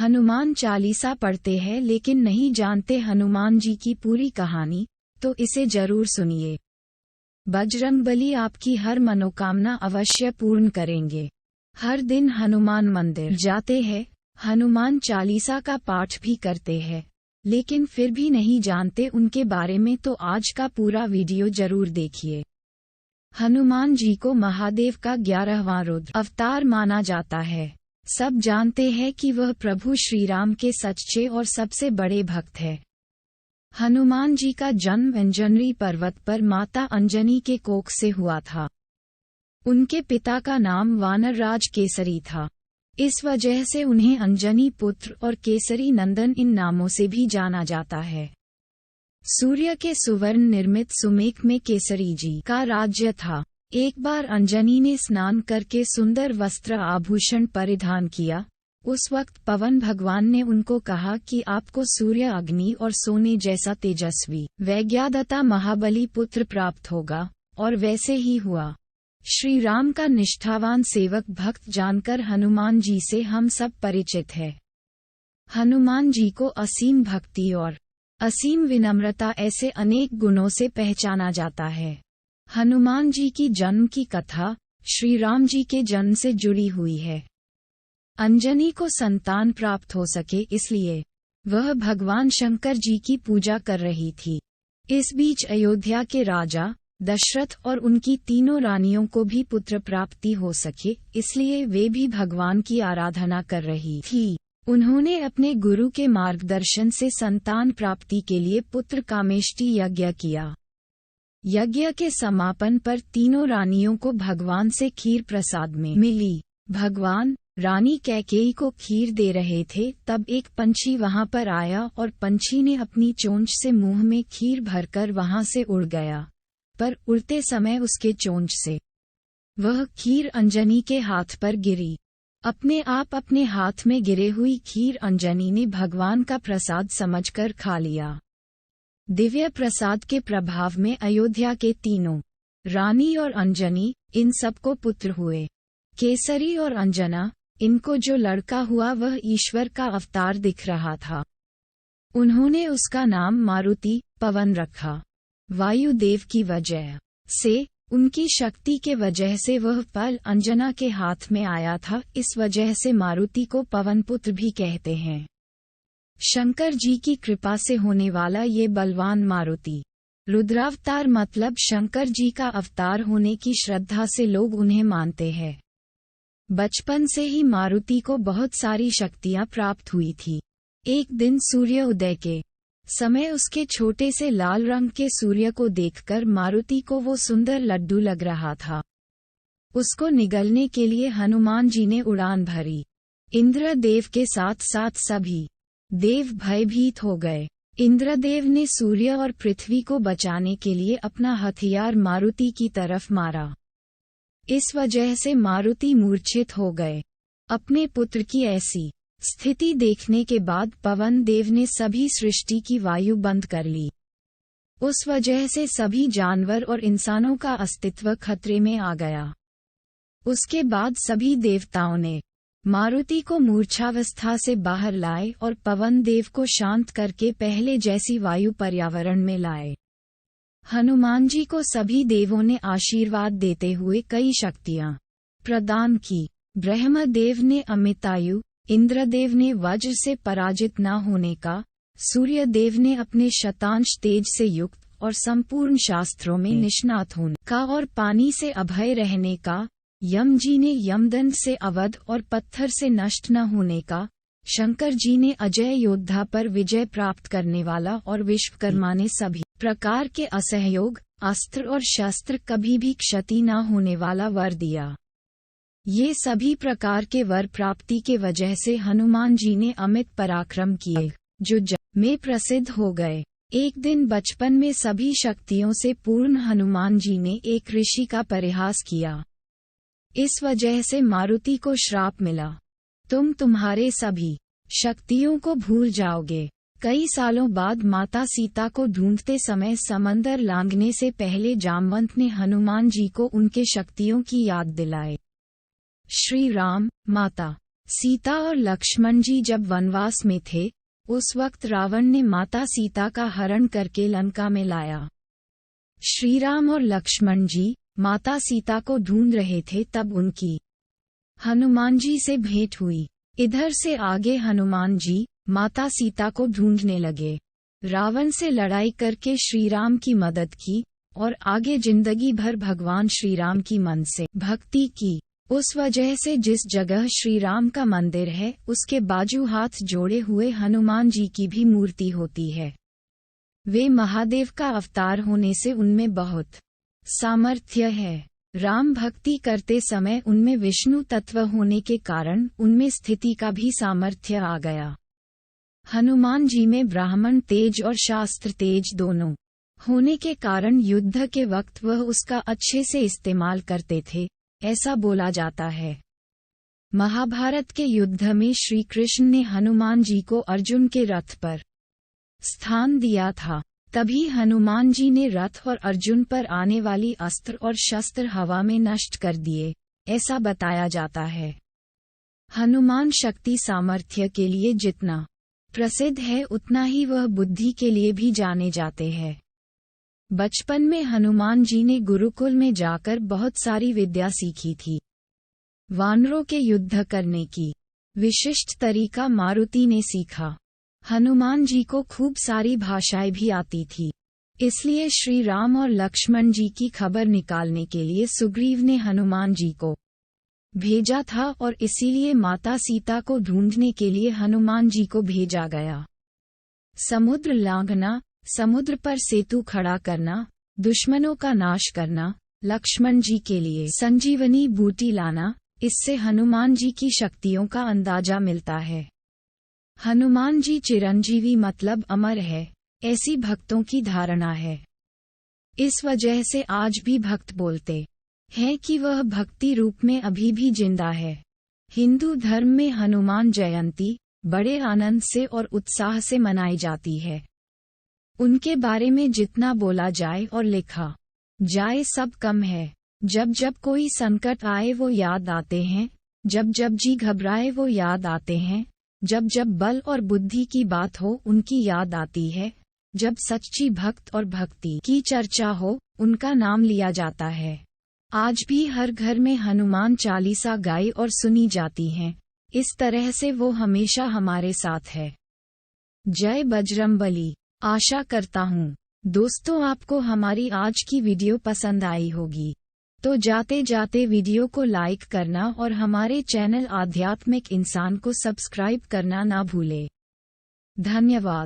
हनुमान चालीसा पढ़ते हैं लेकिन नहीं जानते हनुमान जी की पूरी कहानी, तो इसे जरूर सुनिए। बजरंगबली आपकी हर मनोकामना अवश्य पूर्ण करेंगे। हर दिन हनुमान मंदिर जाते हैं, हनुमान चालीसा का पाठ भी करते हैं, लेकिन फिर भी नहीं जानते उनके बारे में, तो आज का पूरा वीडियो जरूर देखिए। हनुमान जी को महादेव का 11वां रुद्र अवतार माना जाता है। सब जानते हैं कि वह प्रभु श्री राम के सच्चे और सबसे बड़े भक्त हैं। हनुमान जी का जन्म अंजनी पर्वत पर माता अंजनी के कोख से हुआ था। उनके पिता का नाम वानरराज केसरी था। इस वजह से उन्हें अंजनी पुत्र और केसरी नंदन इन नामों से भी जाना जाता है। सूर्य के सुवर्ण निर्मित सुमेक में केसरी जी का राज्य था। एक बार अंजनी ने स्नान करके सुंदर वस्त्र आभूषण परिधान किया। उस वक्त पवन भगवान ने उनको कहा कि आपको सूर्य, अग्नि और सोने जैसा तेजस्वी वैज्ञादता महाबली पुत्र प्राप्त होगा, और वैसे ही हुआ। श्री राम का निष्ठावान सेवक भक्त जानकर हनुमान जी से हम सब परिचित हैं। हनुमान जी को असीम भक्ति और असीम विनम्रता ऐसे अनेक गुणों से पहचाना जाता है। हनुमान जी की जन्म की कथा श्री राम जी के जन्म से जुड़ी हुई है। अंजनी को संतान प्राप्त हो सके इसलिए वह भगवान शंकर जी की पूजा कर रही थी। इस बीच अयोध्या के राजा दशरथ और उनकी तीनों रानियों को भी पुत्र प्राप्ति हो सके, इसलिए वे भी भगवान की आराधना कर रही थी। उन्होंने अपने गुरु के मार्गदर्शन से संतान प्राप्ति के लिए पुत्र कामेष्टि यज्ञ किया। यज्ञ के समापन पर तीनों रानियों को भगवान से खीर प्रसाद में मिली। भगवान रानी कैकेयी को खीर दे रहे थे, तब एक पंछी वहां पर आया और पंछी ने अपनी चोंच से मुंह में खीर भरकर वहां से उड़ गया, पर उड़ते समय उसके चोंच से वह खीर अंजनी के हाथ पर गिरी। अपने आप अपने हाथ में गिरे हुई खीर अंजनी ने भगवान का प्रसाद समझकर खा लिया। दिव्य प्रसाद के प्रभाव में अयोध्या के तीनों रानी और अंजनी इन सबको पुत्र हुए। केसरी और अंजना, इनको जो लड़का हुआ वह ईश्वर का अवतार दिख रहा था। उन्होंने उसका नाम मारुति पवन रखा। वायुदेव की वजह से, उनकी शक्ति के वजह से वह पल अंजना के हाथ में आया था, इस वजह से मारुति को पवन पुत्र भी कहते हैं। शंकर जी की कृपा से होने वाला ये बलवान मारुति रुद्रावतार मतलब शंकर जी का अवतार होने की श्रद्धा से लोग उन्हें मानते हैं। बचपन से ही मारुति को बहुत सारी शक्तियां प्राप्त हुई थी। एक दिन सूर्य उदय के समय उसके छोटे से लाल रंग के सूर्य को देखकर मारुति को वो सुंदर लड्डू लग रहा था। उसको निगलने के लिए हनुमान जी ने उड़ान भरी। इंद्रदेव के साथ साथ सभी देव भयभीत हो गए। इंद्रदेव ने सूर्य और पृथ्वी को बचाने के लिए अपना हथियार मारुति की तरफ मारा। इस वजह से मारुति मूर्छित हो गए। अपने पुत्र की ऐसी स्थिति देखने के बाद पवन देव ने सभी सृष्टि की वायु बंद कर ली। उस वजह से सभी जानवर और इंसानों का अस्तित्व खतरे में आ गया। उसके बाद सभी देवताओं ने मारुति को मूर्छावस्था से बाहर लाए और पवन देव को शांत करके पहले जैसी वायु पर्यावरण में लाए। हनुमान जी को सभी देवों ने आशीर्वाद देते हुए कई शक्तियां प्रदान की। ब्रह्मदेव ने अमितायु, इंद्रदेव ने वज्र से पराजित न होने का, सूर्यदेव ने अपने शतांश तेज से युक्त और संपूर्ण शास्त्रों में निष्णात होने का और पानी से अभय रहने का, यम जी ने यमदंड से अवध और पत्थर से नष्ट न होने का, शंकर जी ने अजय योद्धा पर विजय प्राप्त करने वाला और विश्वकर्मा ने सभी प्रकार के असहयोग, अस्त्र और शस्त्र कभी भी क्षति न होने वाला वर दिया। ये सभी प्रकार के वर प्राप्ति के वजह से हनुमान जी ने अमित पराक्रम किए, जो जग में प्रसिद्ध हो गए। एक दिन बचपन में सभी शक्तियों से पूर्ण हनुमान जी ने एक ऋषि का परिहास किया। इस वजह से मारुति को श्राप मिला, तुम तुम्हारे सभी शक्तियों को भूल जाओगे। कई सालों बाद माता सीता को ढूंढते समय समंदर लांघने से पहले जामवंत ने हनुमान जी को उनके शक्तियों की याद दिलाई। श्री राम, माता सीता और लक्ष्मण जी जब वनवास में थे, उस वक्त रावण ने माता सीता का हरण करके लंका में लाया। श्री राम और लक्ष्मण जी माता सीता को ढूंढ रहे थे, तब उनकी हनुमान जी से भेंट हुई। इधर से आगे हनुमान जी माता सीता को ढूंढने लगे। रावण से लड़ाई करके श्री राम की मदद की और आगे जिंदगी भर भगवान श्री राम की मन से भक्ति की। उस वजह से जिस जगह श्री राम का मंदिर है, उसके बाजू हाथ जोड़े हुए हनुमान जी की भी मूर्ति होती है। वे महादेव का अवतार होने से उनमें बहुत सामर्थ्य है। राम भक्ति करते समय उनमें विष्णु तत्व होने के कारण उनमें स्थिति का भी सामर्थ्य आ गया। हनुमान जी में ब्राह्मण तेज और शास्त्र तेज दोनों होने के कारण युद्ध के वक्त वह उसका अच्छे से इस्तेमाल करते थे, ऐसा बोला जाता है। महाभारत के युद्ध में श्री कृष्ण ने हनुमान जी को अर्जुन के रथ पर स्थान दिया था। तभी हनुमान जी ने रथ और अर्जुन पर आने वाली अस्त्र और शस्त्र हवा में नष्ट कर दिए, ऐसा बताया जाता है। हनुमान शक्ति सामर्थ्य के लिए जितना प्रसिद्ध है, उतना ही वह बुद्धि के लिए भी जाने जाते हैं। बचपन में हनुमान जी ने गुरुकुल में जाकर बहुत सारी विद्या सीखी थी। वानरों के युद्ध करने की विशिष्ट तरीका मारुति ने सीखा। हनुमान जी को खूब सारी भाषाएं भी आती थी, इसलिए श्री राम और लक्ष्मण जी की खबर निकालने के लिए सुग्रीव ने हनुमान जी को भेजा था और इसीलिए माता सीता को ढूंढने के लिए हनुमान जी को भेजा गया। समुद्र लांघना, समुद्र पर सेतु खड़ा करना, दुश्मनों का नाश करना, लक्ष्मण जी के लिए संजीवनी बूटी लाना, इससे हनुमान जी की शक्तियों का अंदाजा मिलता है। हनुमान जी चिरंजीवी मतलब अमर है, ऐसी भक्तों की धारणा है। इस वजह से आज भी भक्त बोलते हैं कि वह भक्ति रूप में अभी भी जिंदा है। हिंदू धर्म में हनुमान जयंती बड़े आनंद से और उत्साह से मनाई जाती है। उनके बारे में जितना बोला जाए और लिखा जाए सब कम है। जब जब कोई संकट आए वो याद आते हैं, जब जब जी घबराए वो याद आते हैं, जब जब बल और बुद्धि की बात हो उनकी याद आती है, जब सच्ची भक्त और भक्ति की चर्चा हो उनका नाम लिया जाता है। आज भी हर घर में हनुमान चालीसा गाई और सुनी जाती हैं। इस तरह से वो हमेशा हमारे साथ है। जय बजरंगबली। आशा करता हूँ दोस्तों आपको हमारी आज की वीडियो पसंद आई होगी। तो जाते जाते वीडियो को लाइक करना और हमारे चैनल आध्यात्मिक इंसान को सब्सक्राइब करना ना भूले। धन्यवाद।